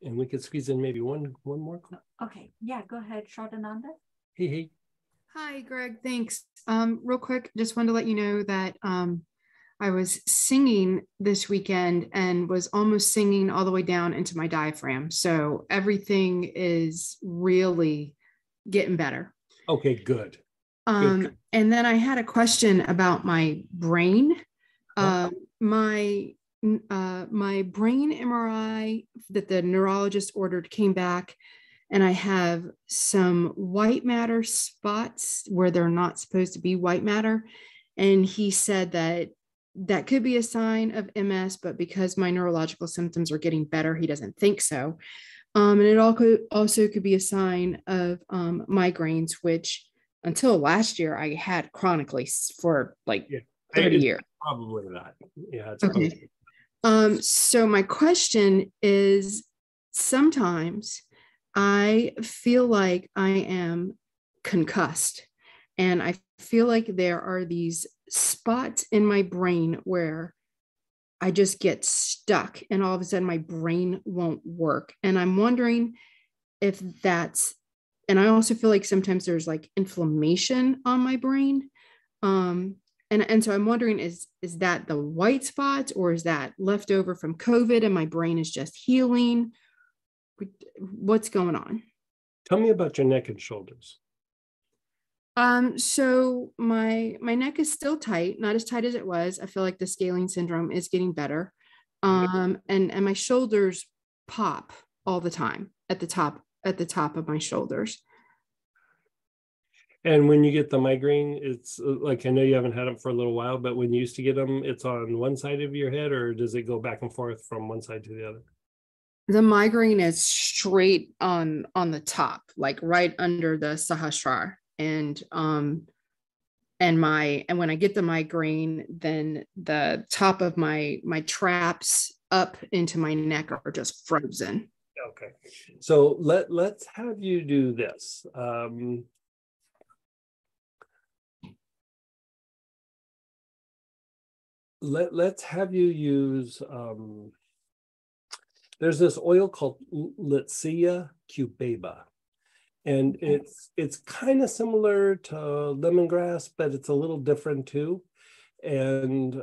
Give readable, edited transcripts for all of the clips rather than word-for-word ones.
And we could squeeze in maybe one more. Okay, yeah, go ahead, Shardananda. Hey. Hi, Greg. Thanks. Real quick, just wanted to let you know that I was singing this weekend and was almost singing all the way down into my diaphragm. So everything is really getting better. Okay, good. Good. And then I had a question about my brain. My brain MRI that the neurologist ordered came back, and I have some white matter spots where they're not supposed to be white matter. And he said that could be a sign of MS, but because my neurological symptoms are getting better, he doesn't think so. And it also could be a sign of migraines, which until last year I had chronically for like 30 years. Probably that. Yeah. It's okay. So my question is, sometimes I feel like I am concussed, and I feel like there are these spots in my brain where I just get stuck and all of a sudden my brain won't work. And I'm wondering if that's, and I also feel like sometimes there's like inflammation on my brain. And so I'm wondering, is that the white spots, or is that left over from COVID and my brain is just healing? What's going on? Tell me about your neck and shoulders. So my neck is still tight, not as tight as it was. I feel like the scaling syndrome is getting better. And my shoulders pop all the time at the top of my shoulders. And when you get the migraine, it's like, I know you haven't had them for a little while, but when you used to get them, it's on one side of your head, or does it go back and forth from one side to the other? The migraine is straight on the top, like right under the sahasrara. And when I get the migraine, then the top of my traps up into my neck are just frozen. Okay. So let's have you do this. Let's have you use, there's this oil called Litsea cubeba. And it's kind of similar to lemongrass, but it's a little different too. And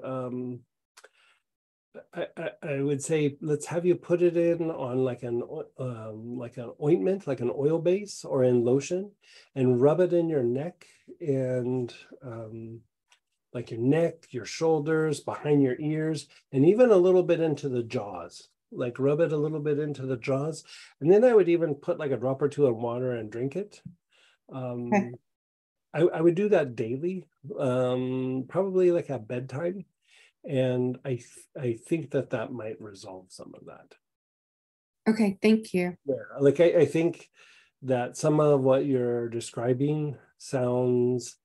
I would say, let's have you put it in on like an ointment, like an oil base, or in lotion, and rub it in your neck and like your neck, your shoulders, behind your ears, and even a little bit into the jaws. Like rub it a little bit into the jaws. And then I would even put like a drop or two in water and drink it. Okay. I would do that daily, probably like at bedtime. And I think that might resolve some of that. Okay, thank you. Yeah, like I think that some of what you're describing sounds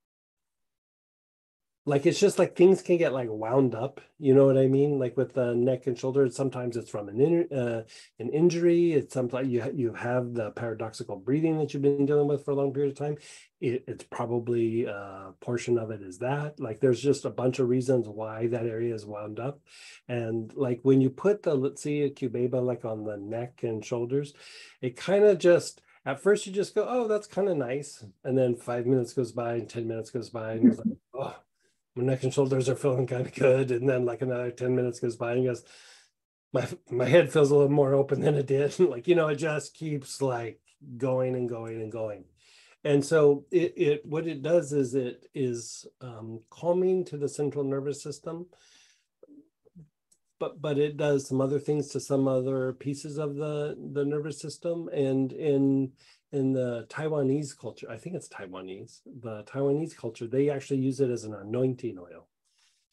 like it's just like things can get like wound up, you know what I mean? Like with the neck and shoulders, sometimes it's from an injury. It's sometimes you have the paradoxical breathing that you've been dealing with for a long period of time. It's probably a portion of it is that. Like there's just a bunch of reasons why that area is wound up. And like when you put the, let's see, a cubeba like on the neck and shoulders, it kind of just, at first you just go, oh, that's kind of nice. And then 5 minutes goes by and 10 minutes goes by and you're like, oh, my neck and shoulders are feeling kind of good. And then like another 10 minutes goes by and he goes, my head feels a little more open than it did. Like, you know, it just keeps like going and going and going. And so what it does is it is calming to the central nervous system, but it does some other things to some other pieces of the nervous system. And in the Taiwanese culture, I think it's Taiwanese, the Taiwanese culture, they actually use it as an anointing oil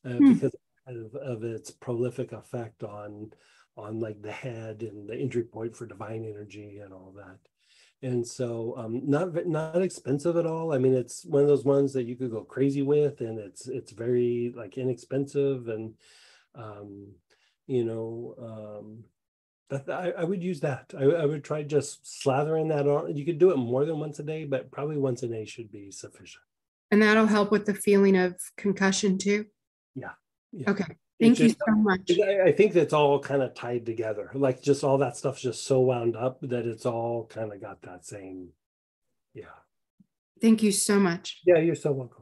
because of its prolific effect on like the head and the entry point for divine energy and all that. And so not expensive at all. I mean, it's one of those ones that you could go crazy with, and it's very like inexpensive, and you know, I would use that. I would try just slathering that on. You could do it more than once a day, but probably once a day should be sufficient. And that'll help with the feeling of concussion too? Yeah. Okay. Thank you just, so much. I think that's all kind of tied together. Like just all that stuff's just so wound up that it's all kind of got that same, yeah. Thank you so much. Yeah, you're so welcome.